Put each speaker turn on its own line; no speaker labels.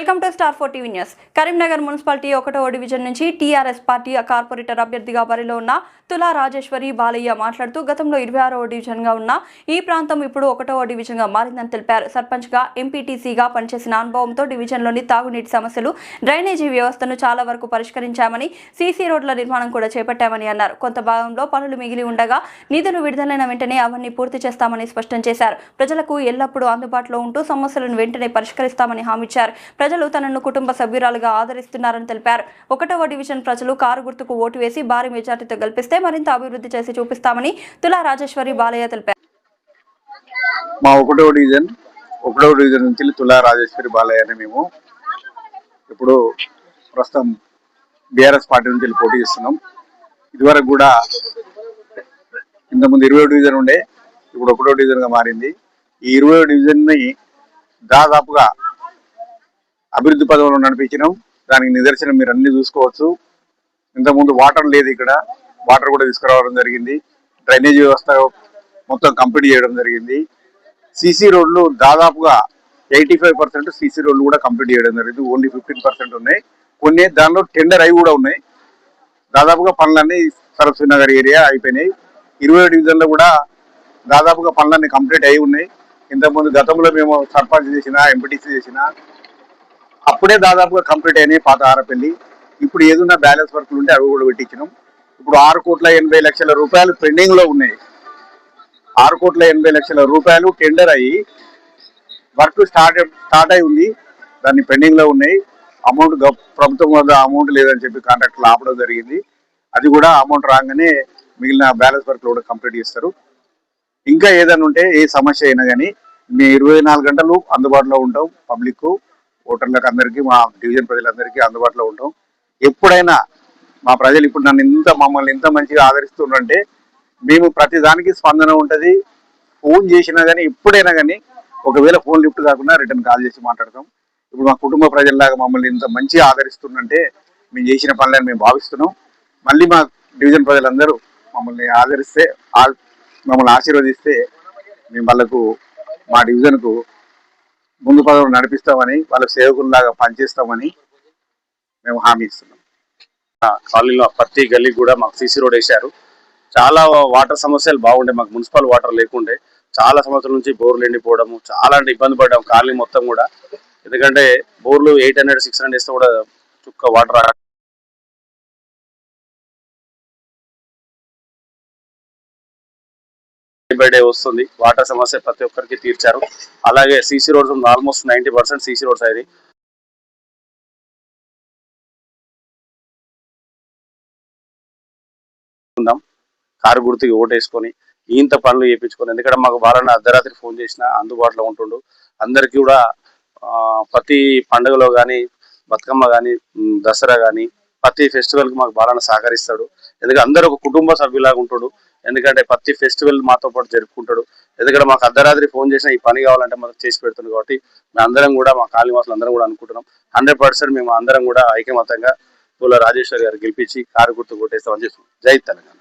Welcome to star 4 TV news. Karimnagar municipality 1వ division నుంచి TRS party corporator అభ్యర్థిగా బరిలో ఉన్న తులా రాజేశ్వరి బాలయ్య మాట్లాడుతూ గతంలో 26వ డివిజన్ గా ఉన్న ఈ ప్రాంతం ఇప్పుడు 1వ డివిజన్ గా మారిందని తెలిపారు. సర్పంచ్ గా ఎంపీటీసీగా పనిచేసిన అనుభవంతో డివిజన్లోని తాగునీటి సమస్యలు, డ్రైనేజీ వ్యవస్థను చాలా వరకు పరిష్కరించామని, సీసీ రోడ్ల నిర్మాణం కూడా చేపట్టామని అన్నారు. కొంత భాగంలో పనులు మిగిలి ఉండగా నిధులు విడుదలైన వెంటనే అవన్నీ పూర్తి చేస్తామని స్పష్టం చేశారు. ప్రజలకు ఎల్లప్పుడూ అందుబాటులో ఉంటూ సమస్యలను వెంటనే పరిష్కరిస్తామని హామీ ఇచ్చారు. ప్రజలు తనను కుటుంబ సభ్యురాలుగా ఆదరిస్తున్నారని తెలిపారు. 1వ డివిజన్ ప్రజలు కారు గుర్తుకు ఓటు వేసి భారీ మెజార్టీతో గెలిపిస్తే మరింత అభివృద్ధి చేసి చూపిస్తామని తులా రాజేశ్వరి బాలయ్య తెలిపారు.
మా 1వ డివిజన్ నుంచి తులా రాజేశ్వరి బాలయ్య అని మేము ఇప్పుడు ప్రస్తుతం బీఆర్ఎస్ పార్టీ నుంచి పోటీ చేస్తున్నాం. ఇదివరకు కూడా ఇంతకుముందు 20వ డివిజన్ ఉండే, ఇప్పుడు 1వ డివిజన్ గా మారింది. ఈ 20వ డివిజన్ ని దాదాపుగా అభివృద్ధి పదంలో నడిపించినాం. దానికి నిదర్శనం మీరు అన్ని చూసుకోవచ్చు. ఇంతకుముందు వాటర్ లేదు, ఇక్కడ వాటర్ కూడా తీసుకురావడం జరిగింది. డ్రైనేజ్ వ్యవస్థ మొత్తం కంప్లీట్ చేయడం జరిగింది. సీసీ రోడ్లు దాదాపుగా 85% సీసీ రోడ్లు కూడా కంప్లీట్ చేయడం జరిగింది. ఓన్లీ 15% ఉన్నాయి. కొన్ని దానిలో టెండర్ అయి కూడా ఉన్నాయి. దాదాపుగా పనులన్నీ సరస్వతి నగర్ ఏరియా అయిపోయినాయి. 20వ డివిజన్లో కూడా దాదాపుగా పనులన్నీ కంప్లీట్ అయి ఉన్నాయి. ఇంతకుముందు గతంలో మేము సర్పంచ్ చేసిన, ఎంపీటీసీ చేసిన అప్పుడే దాదాపుగా కంప్లీట్ అయినాయి పాత ఆరపల్లి. ఇప్పుడు ఏదన్నా బ్యాలెన్స్ వర్క్లు ఉంటే అవి కూడా పెట్టించినాం. ఇప్పుడు 6,80,00,000 రూపాయలు పెండింగ్ లో ఉన్నాయి. 6,80,00,000 రూపాయలు టెండర్ అయ్యి వర్క్ స్టార్ట్ అయి ఉంది. దాన్ని పెండింగ్ లో ఉన్నాయి. అమౌంట్ ప్రభుత్వం వద్ద అమౌంట్ లేదని చెప్పి కాంట్రాక్టర్లు ఆపడం జరిగింది. అది కూడా అమౌంట్ రాగానే మిగిలిన బ్యాలెన్స్ వర్క్లు కూడా కంప్లీట్ చేస్తారు. ఇంకా ఏదైనా ఉంటే ఏ సమస్య అయినా కానీ మేము 24 గంటలు అందుబాటులో ఉంటాం. పబ్లిక్ ఓటర్లకు అందరికీ, మా డివిజన్ ప్రజలందరికీ అందుబాటులో ఉంటాం. ఎప్పుడైనా మా ప్రజలు ఇప్పుడు మమ్మల్ని ఇంత మంచిగా ఆదరిస్తుందంటే మేము ప్రతి దానికి స్పందన ఉంటుంది. ఫోన్ చేసినా కానీ ఎప్పుడైనా కానీ ఒకవేళ ఫోన్ లిఫ్ట్ కాకుండా రిటర్న్ కాల్ చేసి మాట్లాడతాం. ఇప్పుడు మా కుటుంబ ప్రజల్లాగా మమ్మల్ని ఇంత మంచిగా ఆదరిస్తుందంటే మేము చేసిన పనులని మేము భావిస్తున్నాం. మళ్ళీ మా డివిజన్ ప్రజలందరూ మమ్మల్ని ఆదరిస్తే, మమ్మల్ని ఆశీర్వదిస్తే మేము వాళ్ళకు మా డివిజన్కు ముందు పదవులు నడిపిస్తామని, వాళ్ళ సేవకుల్లాగా పనిచేస్తామని మేము హామీ ఇస్తున్నాం.
కాలనీలో ప్రతి గల్లీ కూడా మాకు సీసీ రోడ్ వేశారు. చాలా వాటర్ సమస్యలు బాగుండే, మాకు మున్సిపల్ వాటర్ లేకుండే. చాలా సంవత్సరాల నుంచి బోర్లు ఎండిపోవడము, చాలా అంటే ఇబ్బంది పడ్డాం కాలనీ మొత్తం కూడా. ఎందుకంటే బోర్లు 800, 600 వేస్తే కూడా చుక్క వాటర్ బై డే వస్తుంది. వాటర్ సమస్య ప్రతి ఒక్కరికి తీర్చారు. అలాగే CC roads almost 90% CC roads అయ్యి కారు గుర్తుకి ఓటేసుకొని ఇంత పనులు చేయించుకొని, ఎందుకంటే మాకు వాళ్ళని అర్ధరాత్రి ఫోన్ చేసినా అందుబాటులో ఉంటుండు. అందరికీ కూడా ప్రతి పండుగలో కానీ, బతుకమ్మ కానీ, దసరా కానీ ప్రతి ఫెస్టివల్కి మాకు బాగా సహకరిస్తాడు. ఎందుకంటే అందరూ ఒక కుటుంబ సభ్యులాగా ఉంటాడు. ఎందుకంటే ప్రతి ఫెస్టివల్ మాతో పాటు జరుపుకుంటాడు. ఎందుకంటే మాకు అర్ధరాత్రి ఫోన్ చేసినా ఈ పని కావాలంటే మాకు చేసి పెడుతుంది. కాబట్టి మేము అందరం కూడా, మా కాలనీవాసులు అందరం కూడా అనుకుంటున్నాం 100% మేము అందరం కూడా ఐకమత్యంగా తులా రాజేశ్వరి గారు గెలిపించి కారు గుర్తు కొట్టేస్తామని చేస్తున్నాం. జై తెలంగాణ.